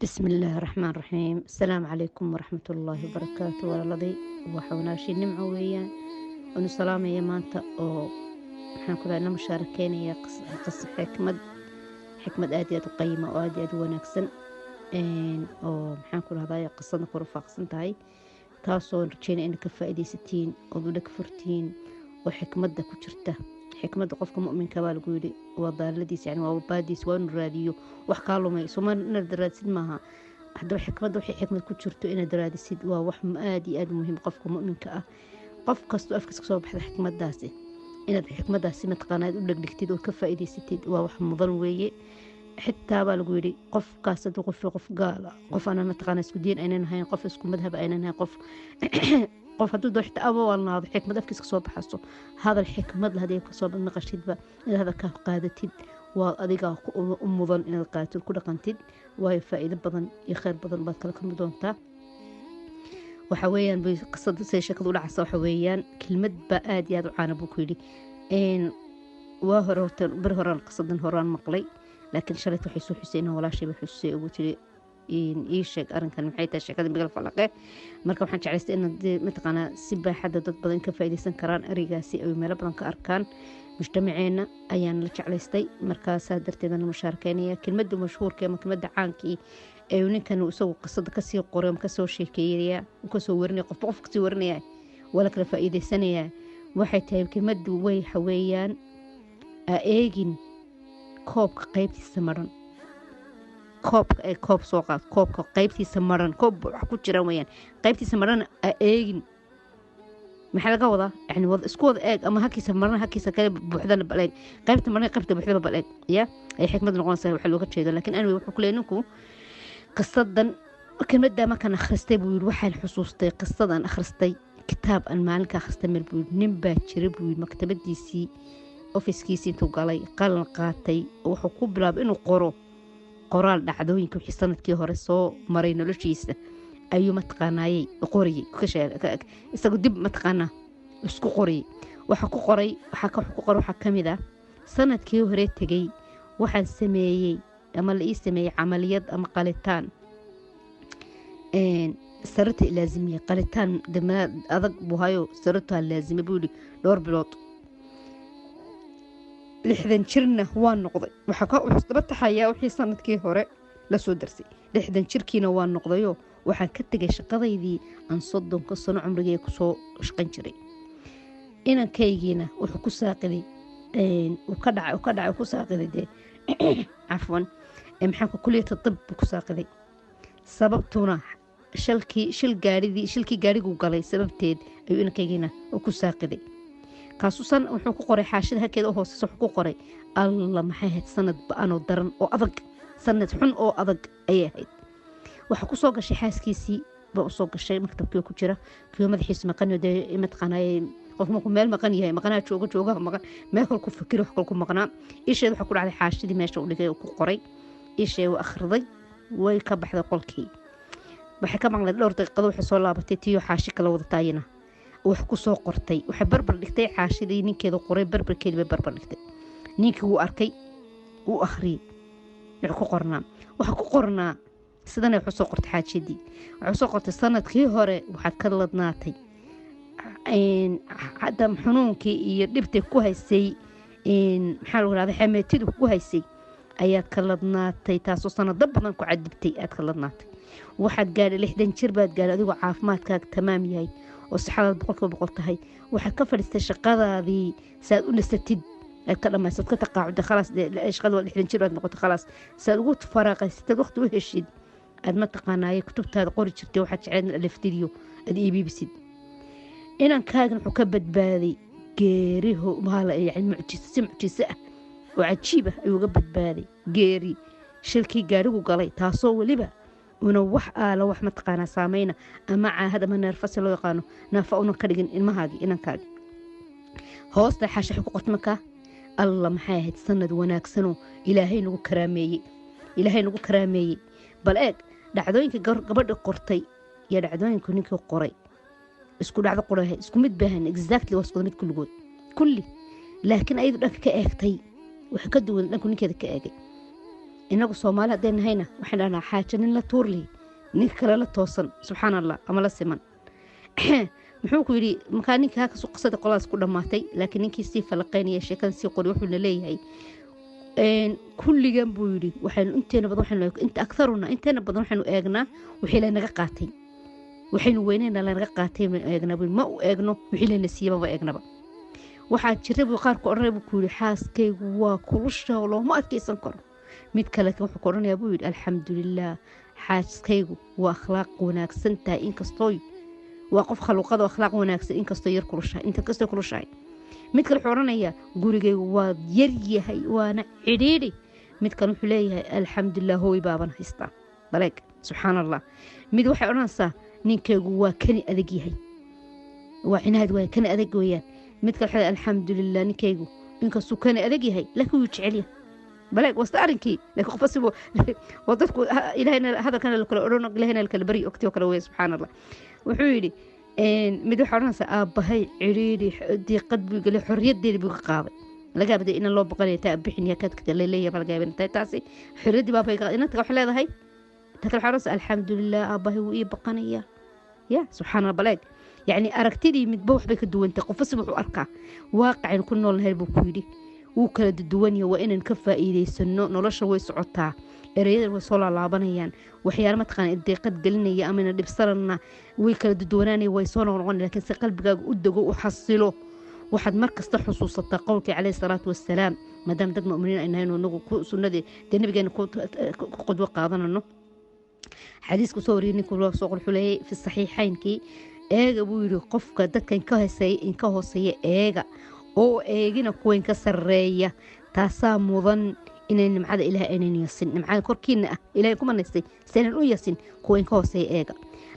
بسم الله الرحمن الرحيم. السلام عليكم ورحمة الله وبركاته. ولدي وحوناشي نمعة ويان أنو سلام يا مانتا أو محان كلنا مشاركين يا قصة حكمة آديات قيمة وآديات ونكسن أو محان كل هذا قصة نقول فاقسن تاي تاسو رجينا إنك فائدة 60 أو دولك 14 وحكمة دا كجرته حكمة قفك مؤمن كبال قولي وضع لديس يعني وباديس وان راديو وحكالو ما يسوما ندراسيد معها حدو حكمة وحي حكمة كجرته إنا دراسيد ووحم آدي مهم قفك مؤمن كأه قف كستو أفكس كسو بحث حكمة داسي إنا حكمة داسي متقانا يقول لك دكتيد وكفائدة 60 ووحم مظن ويه حتى بالقولي قف كاسد قف قال قف أنا متقانا سكودين أين نهاين قف اسكو مذهب أين نهاين قف قف هدو دو حتى أبو والله هذا حكمة أفكس كسو بحثه هذا الحكمة لهذه كسو بالنقشيد با إذا هذا كقادتيد وأديقا أمضان إلى القاتل كل قنتيد وهي فائدة بدن يخير بدن بكلكم بدونتا وحويان بقصة سيشكل ولا عصا وحويان كلمة بآد يادو عانا بوكيلي إن برهران قصة هران مقلي لكن شريت وحيسو حسين ولا شيء بحسي وقلت إن إيشك أرن كان محيطة الشيكات بقل فلقه مركب waxaan jeclaystay in mataqaana si baaxada dad badan ka faa'iideysan karaan arigaasi ay meel badan ka arkaan mujtamaceena ayaan la jeclaystay markaas darteedana mushaarkeynaya kelmadda mashhuurka ama kelmadda caankii ee ninkan uu isagu qisada ka sii qoray ama ka soo sheekeeyay uu ka soo warinay qof ka sii warinaya wala kala faa'iideysanaya waxay tahay kelmaddu way xaweeyaan eegin koobka qaybtiisa maran كوب سوقات كوب قيبتي سمران كوب حكو جرا ويان قيبتي سمران ايغن maxaa laga wadaa yani wad isku wada eeg ama hakiisa marna hakiisa kale buuxdana baleeg qaybta marna qaybta buuxdana baleeg ya ay xikmad noqonaysaa waxa looga jeedo laakiin aan wuxuu ku leeninku qisadan kelmadda ma kan akhristay buu yiri waxaan xusuustay qisadan akhristay kitaab aan maalinka akhristay meel buu nin baa jiray buu maktabadiisii ofiskiisii intuu galay qalan qaatay wuxuu ku bilaabay inuu qoro qoraal dhacdooyinka wixii sanadkii hore soo maray noloshiisa ayuu mataqaanayay qoriyay ka sheegay isagu dib mataqaana isku qoriyay waxa ku qoray waxa kamid ah sanadkii hore tagay waxaan sameeyay ama la ii sameeyay amaliyad ama qalitaan sarta laazimiye qalitaan dama adag buhayo sarta laazime buuli dhowr bilood 60 jirna waan noqday waxa ka daba taxayaa wixii sanadkii hore la soo darsay 60 jirkiina waan noqdayo waxaan ka tagay shaqadaydii aan 30 sano cumrigay ku soo shaqan jiray inankaygiina wuxuu ku saaqiday uu ka dhacay ku saaqiday afwan maxaan ku kuliyada tib ku saaqiday sababtuna shilkii gaarigu galay sababteed ayuu inankaygiina ku saaqiday kaasusan wuxuu ku qoray xaashida halkeeda hoose wuxuu ku qoray alla maxay ahayd sanad ba'anoo daran oo adag sanad xun oo adag ayay ahayd waxa ku soo gashay xaaskiisii ba u soo gashay maktabkii ku jira kii madaxiisa maqan ee matqanay qof ma ku meel maqan yahay maqanaa jooga maqan meel ku fikir wax ku maqnaa isheed waxa ku dhacday xaashidii meesha uu dhigay ku qoray ishee uu akhriday way ka baxday qolkii waxa ka maqlay dhowr daqiiqado waxa soo laabatay tiyo xaashi kala wada taayina wax ku soo qortay waxa barbar dhigtay xaashidii ninkeeda qoray barbarkeedii barbar dhigtay ninkii uu arkay uu akhriyay wuxuu ku qornaa waxa ku qornaa sidan ay soo qortay xaashidii waxa soo qortay sanadkii hore waxa ka ladnaatay adam xunuunkii iyo dhibtay ku haysay maxaa lagu raadhay xameetidu ku haysay ayaad ka ladnaatay taasoo sanado badan ku cadibtay aad ka ladnaatay waxaad gaadhay 60 jir baad gaadhay adigoo caafimaadkaaga tamaam yahay oo saxaad boqol tahay waxa ka fadhiistay shaqadaadii saad u nasatid aad ka dhamaysad ka taqaacud khalaas shaqada 60 jir baad noqotay khalaas saad ugu faraaqaysatay waqti u heshid aad ma taqaanaay kutubtaada qori jirtay waxa jecel aliftiyo aad iibibisid inankaagan wuxuu ka badbaaday geeriho maala yani mucjiso oo cajiib ah ayuu uga badbaaday geeri shilkii gaarigu galay taasoo waliba una wax aala wax ma taqaana saameyna ama caahad ama neerfas loo yaqaano naafa una ka dhigin ilmahaaga inankaaga hoosta xaashax ku qortmaka alla maxay ahayd sanad wanaagsan ilaahay nagu karaameeyay bal eeg dhacdooyinka gabadha qortay iyo dhacdooyinka ninkii qoray isku dhacdo qoray isku mid baahan exactly wasqad mid kulli laakiin ayadu dhanka ka eegtay wax ka duwan dhanku ninkeeda ka eegay inagu Soomaali hadeen hayna waxaan dhahnaa xaaja nin la tuurli nin kale la toosan subxaanallah ama la siman muxuu ku yiri markaa ninka ka soo qasada qolaas ku dhamaatay laakiin ninkii si falaqeynaya sheekada si qori wuxuu leeyahay kulligan buu yiri waxaan inteena badan waxaan inta aktaruna inteena badan waxaan eegnaa wixii la naga qaatay waxaynu weynayna la naga qaatay ma eegnaa ma u eegno wixii la nasiiba ba eegnaba waxaa jiray buu qaar ku oranay buu ku yiri xaaskaygu waa kulusha oo loo ma adkeysan karo mid kale wuxuu ku oranayaa buu yiri alxamdulillah xaaskaygu waa akhlaaq wanaagsan tahay inkastoo waa qof khuluqada akhlaaq wanaagsan inkastoo yar kulusha inta kastoo kulushay mid kale wuxuu oranayaa gurigaygu waa yar yahay waana cidhiidhi mid kale wuxuu leeyahay alxamdulillah hooy baaban haystaa baleeg subxaanallah mid waxay oranaysaa ninkaygu waa kani adag yahay waa cinaad waa kani adag weeyaan mid kale wuxuu alxamdulillah ninkaygu inkastoo kani adag yahay laakiin wuu jecel yahay بلاك وستارنكي لك قفصبو وضدك إلهنا هذا كان الكل إلهنا الكل بري أكتي وكلوي سبحان الله وحولي مدو حرنسا أبهي عريري دي قد بيقول حرية دي بيقاضي لقى بدي إن الله بقى تأبحني كات كده ليلية بلقى بين تاسي حرية دي بابا يقاضي إنك وحلا هذا هاي تكل حرنسا الحمد لله أبهي وإيه بقانية يا سبحان الله بلاك يعني أركتني متبوح بك الدو أنت قفصبو أركع واقع كل نول هاي بكويدي وكلا الدوانية وإن كفا إيدي سنو نولاشا ويسعوتها إريد وصولا لابانيان وحيانا ما تقان الدقيقات قلنا يا أمنا اللي بصرنا ويكلا الدواناني ويسونا ونغني لكن سقلبك قدقوا وحصلوا واحد مركز تحصوص قولك عليه الصلاة والسلام مدام دق مؤمنين إنها نغو سنة دي نبقى نكون قدوة قاضنا إنه حديث كسوريني كله سوق الحلي في الصحيحين كي إيجا بويرو قفك دك إنكهو سي إيجا oo eegina kuween ka sareeya taasaa mudan inay nimcada ilaahay aynay yasin nimcada korkiina ah ilaahay kuma naystay seenan u yasin kuween ka hooseeya eega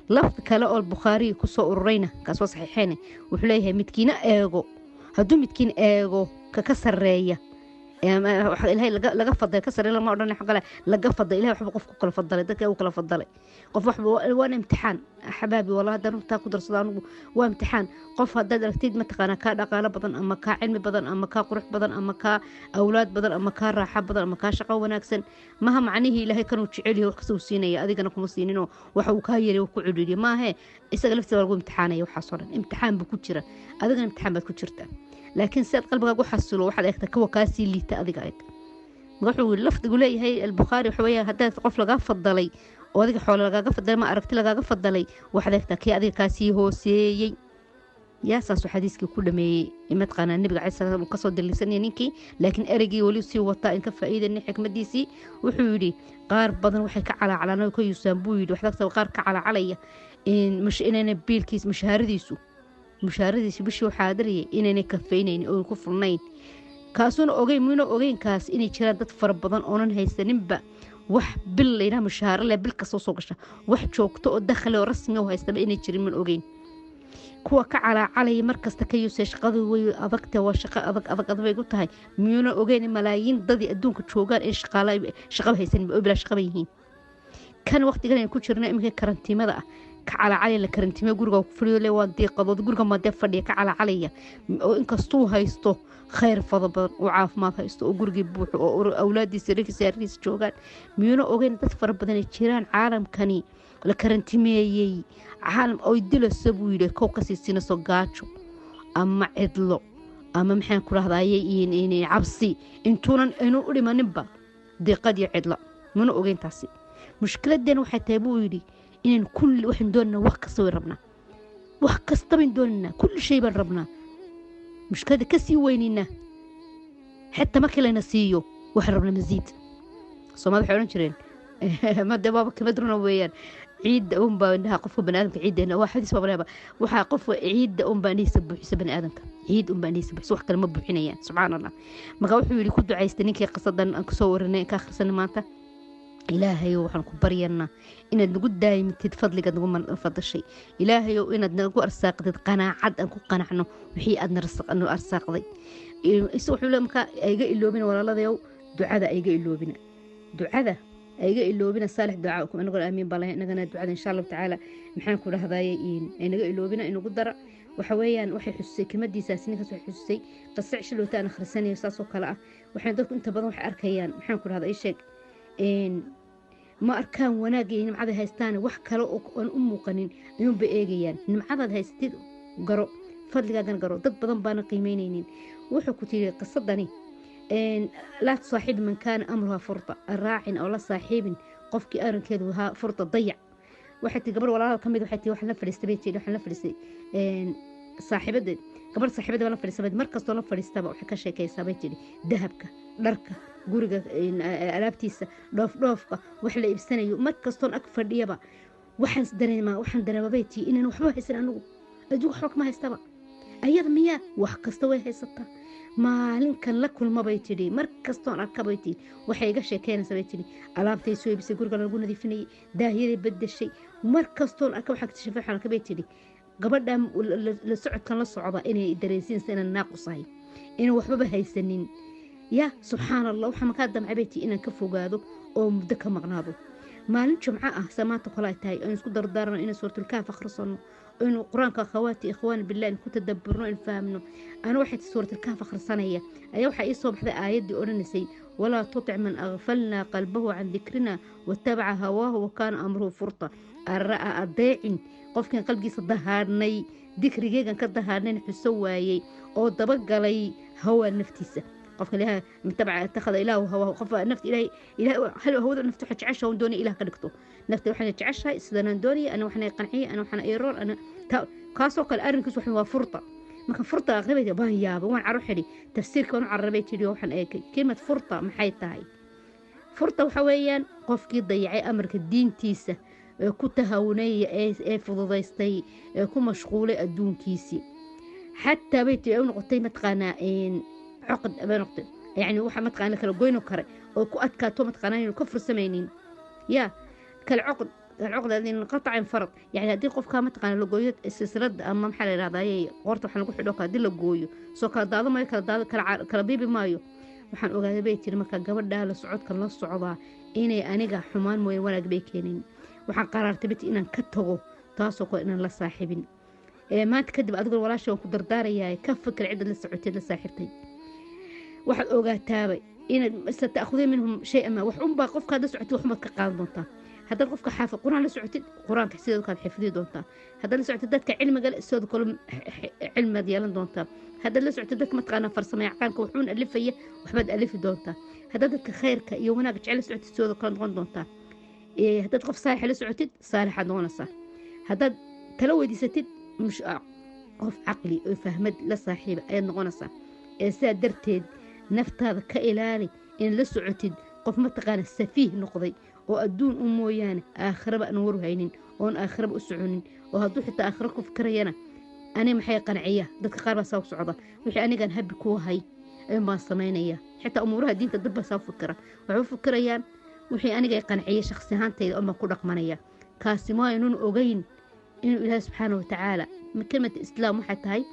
lafta kale oo Bukhari ku soo ururayna kaas waa saxiixeen wuxuu leeyahay midkiina eego haduu midkiin eego ka sareeya ilaahay laga fadlay ka sareeya ma odhan xaqala laga fadlay ilaahay waxba qofku kala fadlay dadka uu kala fadlay qof waxba waa imtixaan xabaabi wallahi hadan taa ku darsadaan waa imtixaan qof hadad aragtid ma taqaana ka dhaqaale badan ama ka cilmi badan ama ka qurux badan ama ka awlaad badan ama ka raaxo badan ama ka shaqo wanaagsan maha macnihi ilaahay kan uu jecel yahay wax soo siinaya adigana kuma siinino waxa uu ka yeeray ku cuduriyo maahe isaga laftiisa lagu imtixaanayo waxa soo dhan imtixaan buu ku jira adigana imtixaan baad ku jirtaa laakiin sad qalbigaagu xasilo waxaad eegtaa kuwa ka sii liita adiga eeg wuxuu lafdigu leeyahay al-Bukhari waxa hadda qof laga fadalay oo adiga xoolo lagaga fadalay ma aragti lagaga fadalay waxaad eegtaa kii adiga ka sii hooseeyay yaa saas xadiiskii ku dhameeyay imad qana nabiga ciise uu ka soo dalisanay ninkii laakiin erigii wali sii wata in ka faa'iideeyay xikmadiisii wuxuu yiri qaar badan waxay ka calaacalanay ku yuusaan buu yiri waxda qaar ka calacalaya in mush inayna biilkiis mushaaradiisu bishii xaadiriyay inayna kafeyneen oo ku furnayn kaasuna ogeyn kaas inay jiraan dad fara badan oo aan haysaninba wax bil leena mushaar la bil ka soo gasha wax joogto oo dakhli oo rasmi ah haysta inay jirin man ogeyn kuwa ka calacalay markasta ka yuusay shaqadu way adagta waa shaqo adag bay ku tahay miyuna ogeyn malaayiin dad adduunka joogaan ee shaqo haysan oo bila shaqo yihiin kan waqtigan ku jirna imika karantiimada ah كعلى la karantiimay guriga ku fadhiyo le waa deeqadood guriga ma dee fadhiya ka calacalaya oo inkastuu haysto khayr badan oo caafimaad haysto oo gurigi buuxo oo awlaadiisa rigiisa joogaan miyuna ogeyn dad fara badan ay jiraan caalamkani la karantiimeeyay caalam oo dilayso buu yiri koob ka siisina soo gaajo ama cidlo ama maxaan ku rahdayay in cabsi intuunan inuu u dhimaninba deeqad iyo cidlo miyuna ogeyn taasi mushkiladan waxay tahay buu yiri إن كل واحد دوننا وقت سوي ربنا وقت من دوننا كل شيء بن ربنا مش كذا كسي ويننا حتى ما كلنا سيو واحد ربنا مزيد صو ما بحاولون شرين ما دبابك كمدرنا ويان عيد بانها قفوا بني ادم عيد هنا واحد يسبب لها وحا قفوا عيد باني يسبح بني ادم عيد باني يسبح سو كلمه بخينيان سبحان الله ما قاوحو يلي كدو عايستنيكي قصدن ان كسورني ka akhrisan maanta إلهي وحن كبرينا إن نقول دايم تتفضلك نقول من فضل شيء إلهي وإن نقول أرساق ذي قناعة عد أنكو قناعنه وحي أدنى رسق أنه أرساق ذي يسوحوا لهم كا أيجا إلوبنا ولا الله ذيو دعاء أيجا إلوبنا دعاء أيجا إلوبنا صالح دعاءكم نقول آمين بالله نجنا دعاء إن شاء الله تعالى محن كل هذا ين أيجا إلوبنا إنه قدر وحويان وحي حسي كمدي ساسني كسو حسي قصعش لو تأنا خرساني وساسو كلا وحين دوك أنت بدون أركيان محن كل هذا إيش ma arkaan wanaag iyo nimcada haystaan wax kale oo aan u muuqanin ayuunba eegayaan. nimcadaad haystid garo, fadligaagana garo. dad badan baana qiimeynaynin. wuxuu ku tiri qisadani laa tusaaxib man kaana amruha furta, araacin oo la saaxiibin qofkii arrinkeedu ahaa furta dayac. waxay tii gabar walaalaha kamid waxay tii waxaan la fadhiistay bay tii waxaan la fadhiistay saaxiibadeed gabar saaxiibadeed la fadhiistay markastoo la fadhiistaba waxay ka sheekaysaa bay tii dahabka, dharka, guriga alaabtiisa, dhoofdhoofka wax la iibsanayo. markastoo ag fadhiyaba waxaan dareemaa bay tii inaan waxba haysan anigu adduunka waxba kama haystaba. ayada miyaa wax kasta way haysataa. maalinkan la kulma bay tidhi markastoon arka bay tidhi waxay iga sheekeynaysaa bay tidhi alaabtay soo iibisay, guriga lagu nadiifinayay, daahiyaday bedeshay. markastoon arka waxaa kashay waxaan arka bay tidhi gabadha la socodkan la socda inay dareensiinaysa inaan naaqusahay, inaan waxbaba haysanin. yaa subxaan allah, waxaa makaa damcay bay tidhi inaan ka fogaado oo muddo ka maqnaado. maalin jumco ah samaanta kale ay tahay aan isku dardaarno inaan suuratulkaaf akhrisano, inuu quraanka akhawaati ikhwaan billah ku tadabburno in fahamno. ana waxay suuratulkaaf akhrisanaya ayaa waxa ii soo baxday aayadii odhanaysay walaa tutic man aghfalna qalbahu can dikrina wattabaca hawaahu wa kaana amruhu furta. arra'a adeecin qofkan qalbigiisa dahaadhnay, dikrigeegan ka dahaadhnayn xuso waayey oo dabagalay hawaa naftiisa. qofka ilaaha mutabaca takhada ilaahu hawaa qof nafti ilaahay hal hawada naftu waxa jecesha oo doonay ilaah ka dhigto. nafti waxaan jeceshahay sidaan doonay ana waxaan qanciye ana waxaan iroor ana kaasoo kale arrinkiis waxa waa furta. marka furta aqrabay baan yaaba waan caro xidhi tafsiirka waan carabay tiri waxaan eegay kelmad furta maxay tahay. furta waxa weeyaan qofkii dayacay amarka diintiisa ku tahawnay ee fududaystay ee ku mashquulay adduunkiisii xataa bay tii noqotay matqaana عقد أبنقطة يعني واحد متقنا كلا جوينو كره أو كأت كاتو متقنا إنه كفر سمينين يا العقد هذه انقطع انفرط. يعني هدي قف كان متقنا لو جويت السرد أما محل هذا هي قرطة حنقول حلوك هدي لو جويو سو كذا ما كذا كلا بيبي مايو وحن أوجد بيتي لما كان قبل ده للصعود كان للصعوبة إني أنا حمان موي ولا بيكينين وحن قررت بيتي إن كتغو تاسوق إن للصاحبين ما تكذب أذكر ولا شو كدر داري كفك العدد للسعودين للصاحبتين. waxaad ogaataabay inaad taakhudeen minhum shay ma wax un baa qofka hada socotid wax maad ka qaadan doontaa. haddaad qofka xaafid quraan la socotid quraanka sidoo kale xifdii doontaa. haddaad la socotid dadka cilmiga sidoo kale cilmiad yeelan doontaa. haddaad la socotid dadka mataqaana farsamo yaqaanka wuxuun alifaya waxbaad alifi doontaa. haddaad dadka khayrka iyo wanaagga jecel socotid sidoo kale noqon doontaa. haddaad qof saalix la socotid saalixaad noqonaysaa. haddaad tala weydiisatid mush qof caqli oo fahmad la saaxiiba ayaad noqonaysaa. sidaa darteed naftaada ka ilaali in la socotid qof mataqaana safiih noqday oo adduun u mooyaane aakhiraba aan war haynin oon aakhiraba u soconin oo hadduu xitaa aakhiro ku fikirayana ani maxay qanciya dadka qaar baa saa u socda wixii anigaan habi ku hay ayaan baan samaynaya xitaa umuuraha diinta dad baa saa u fikira waxay u fikirayaan wixii aniga qanciya shakhsi ahaantayda oo ma ku dhaqmanaya kaasi ma inuu ogeyn inuu ilaahay subxaanahu wa tacaala kelmadda islaam waxay tahay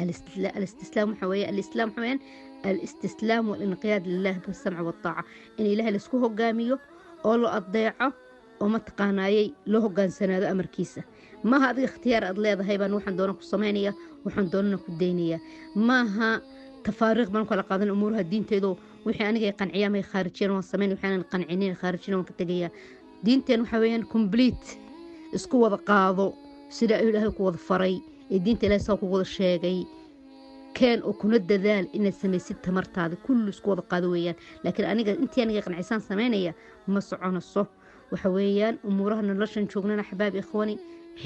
الاستسلام حوالي الإسلام حوالي الاستسلام والانقياد لله بالسمع والطاعة. إن إله لسكوه قاميو أو له أضيعه وما تقانايي له قان سنة أمر كيسة. ما هذا اختيار أضلي ذهيبا وحن دونك الصمانية وحن دونك الدينية. ما ها تفارق بانك على قاضي الأمور هالدين تيدو وحي أنا جاي قنعيا ما يخارجين والصماني وحي أنا قنعينين خارجين وكتجيا دين تين وحويان كومبليت اسكو وذا قاضو سيدا إله كوذا فري الدين تلا سوق وذا الشيء كان وكنت دذال إن سميسيد تمرت هذا كل سكوض قادويا. لكن أنا قنعيسان سمانية مصعون الصف وحويان أمورها نلشن شوقنا أحباب إخواني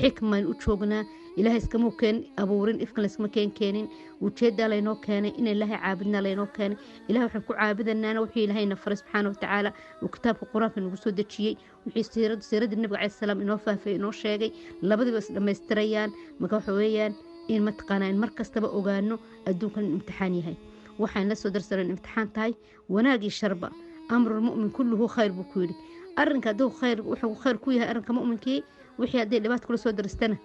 حكمة وشوقنا إلهي اسكمو كان أبورين إفكن اسكما كانين وتشد لينو كان إن الله عابدنا لينو كان إلهي وحنكو عابدنا أنا وحي إلهي نفر سبحانه وتعالى وكتاب القرآن في نقصود الشيء وحي سيرد النبي عليه السلام إنه فافي إنه شاقي لابد بس لما يستريان مكو حويان إن ما تقانا إن مركز تبا أغانو أدوك الامتحان يهي وحان لسو درسنا الامتحان تاي وناقي الشربة أمر المؤمن كله خير بكولي أرنك أدو خير وحو خير كويها أرنك مؤمن كي وحي هدي اللي بات كل سو درستنا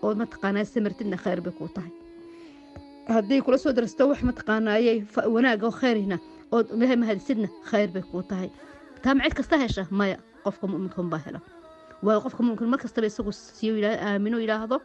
oo mataqaanaa samartina khayr bay ku tahay haddii kula soo darasto wax mataqaanaa wanaaga oo khayrina oo ilaahay mahadsidna khayr bay ku tahay taamcid kasta hesha maya qofka mu'minka baa hela waa qofka mu'minka markasta bay isagu siiyo ilaahay aamino ilaahdo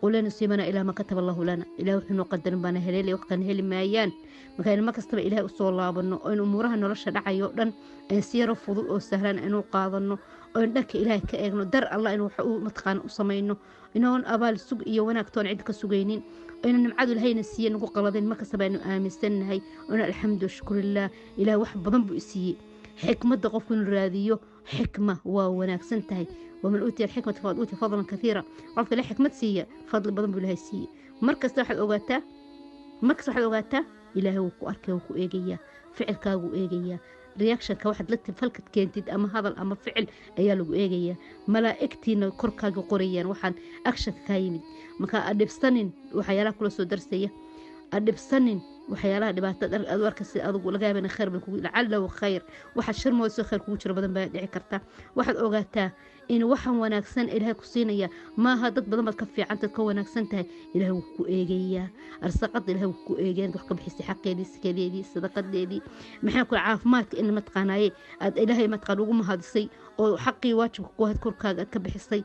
قل لن يصيبنا إلا ما كتب الله لنا إله وحنا قدر بنا هليلي وقن هلي مايان مكان ما كستب إله أصول الله بنو إن أمورها نرش دعى يقرن إن سير فضول أو سهلان إنه قاضنه إن لك إله كأجنه در الله إنه حقوق متقان أصمينه إنه أبال سوق يونك تون عندك سوقينين إن نمعدوا لهي نسيا نقول قلادين ما كسب إنه آمن سنة هاي وأنا الحمد والشكر لله إله واحد بضم بإسي حكمة قفن الراديو حكمة وناك سنتهي ومن أوتي الحكمة فقد أوتي فضلا كثيرا قلت له حكمة سيئة فضل بضم بلها سيئة مركز واحد أوغاتا إلهي وكو أركي وكو إيجيا فعل كاغو إيجيا رياكشن كواحد لتي فلكت كينتيد أما هذا الأمر فعل أيالو إيجيا ملائكتي كوركاغو قريان وحان أكشن كايمد مكا أدبستنين وحيالا كل سو درسية أدبستنين وحيالها dhibaatada adwarka si adugu laga yaabay khayr bay kugu lacalla khayr waxa shir mooso khayr kugu jiro badan baa dhici karta waxaad ogaataa in waxan wanaagsan ilaahay ku siinaya maaha dad badan baad ka fiican dad ka wanaagsan tahay ilaahay wuu ku eegaya arsaqad ilaahay wuu ku eegeen wax ka bixisi xaqeedii sikadeedii sadaqadeedii maxaa ku caafimaadka in ma taqaanaayay aad ilaahay ma taqaan ugu mahadisay oo xaqii waajibka ku had korkaaga aad ka bixisay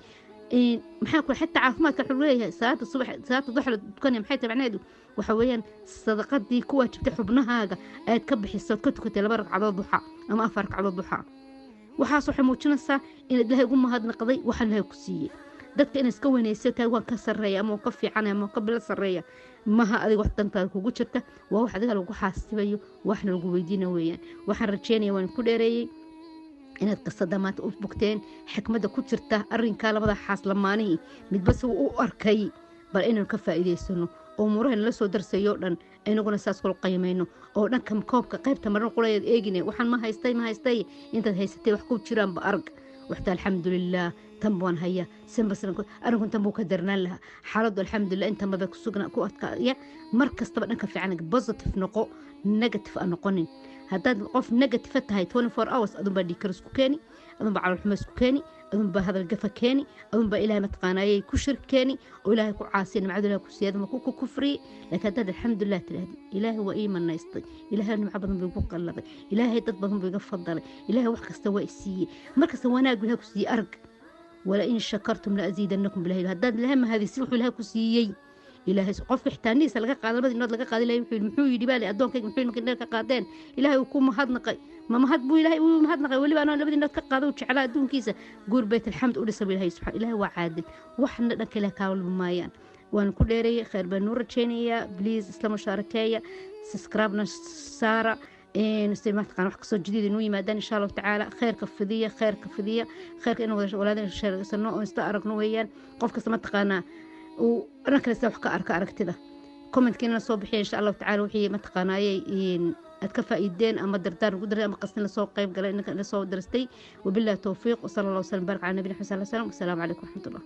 maxaa ku xataa caafimaadka wuxuu leeyahay salaada subax salaada duhur dukan maxay tabacneedu waxa weeyaan sadaqadii ku waajibtay xubnahaaga aad ka bixiso ka tukatay 2 ragcadood duxa ama 4 ragcadood duxa waxaas waxay muujinaysaa in ilaahay ugu mahadnaqday waxa ilaahay ku siiyay dadka in iska wanaagsan waan ka sareeya ama ka fiican ama ka bil sareeya maha adiga wax dantaada kugu jirta waa wax adiga lagu xaasibayo waxna lagu weydiinayo weeyaan waxaan rajeynayaa waan ku dheereeyay inaad qasada u bogteen xikmada ku jirta arrinka labada xaas lamaanihi midba si uu arkay bal inaan ka faa'iideysano oo murahan la soo darsayo dhan inaguna saas kula qiimeeyno oo dhanka koobka qaybta maran quleed eegine waxaan ma haystay intaad haysatay wax ku jiraan ba arag waxta alxamdulillah tanbaan haya sanbasran arinku tan buu ka darnaan laha xaaladu alxamdulillah inta ma ku sugna ku adkaaya markastaba dhanka fiican positive noqo negative aan noqonin haddaad qof negative tahay 24 hours adun baa dhikar isku keeni adun baa calool xumo isku keeni adun baa hadal gafa keeni adun baa ilaahay mataqaanayay ku shirk keeni oo ilaahay ku caasiin macdala ku siyaad ma ku kufri laakiin hadda alxamdulillah tiraahdi ilaahay waa iiman naystay ilaahay nimco badan buu ku qalladay ilaahay dad badan buu iga fadalay ilaahay wax kasta waa isiiyay markasta wanaag ilaahay ku siiyay arag wala in shakartum la aziidannakum billahi haddaad ilaahay ma hadisi wuxuu ilaahay ku siiyay ilaahay qofka xitaaniisa laga qaaday labadii nood laga qaaday ilaahay muxuu yidhi baali adoonkayga muxuu markii ka qaadeen ilaahay uu ku mahadnaqay ma mahad buu ilaahay uu mahadnaqay waliba anoo labadii nood ka qaaday uu jeclaa adduunkiisa guur bayt alxamd u dhisay ilaahay subxaan ilaahay waa caadil waxna dhanka ilaahay ka walba maayaan waan ku dheereeyay khayr baan noo rajeynayaa please isla mushaarakeeya subscribe na saara نستمع تقان wax kasoo jadiid inuu yimaadaan insha Allah taala khayrka khayrka inuu walaadeen sheegsano oo insta aragno weeyaan qof kasta ma taqaana oo ranka wax ka aragtida comment-kiina soo bixiya insha Allah taala wixii ma taqaanaayay aad ka faa'iideen ama dardaar ugu daray ama qasna soo qayb galay inka soo darastay wabillahi tawfiiq wa sallallahu alayhi wa sallam barak ala nabiyina sallallahu alayhi wa sallam assalamu alaykum wa rahmatullah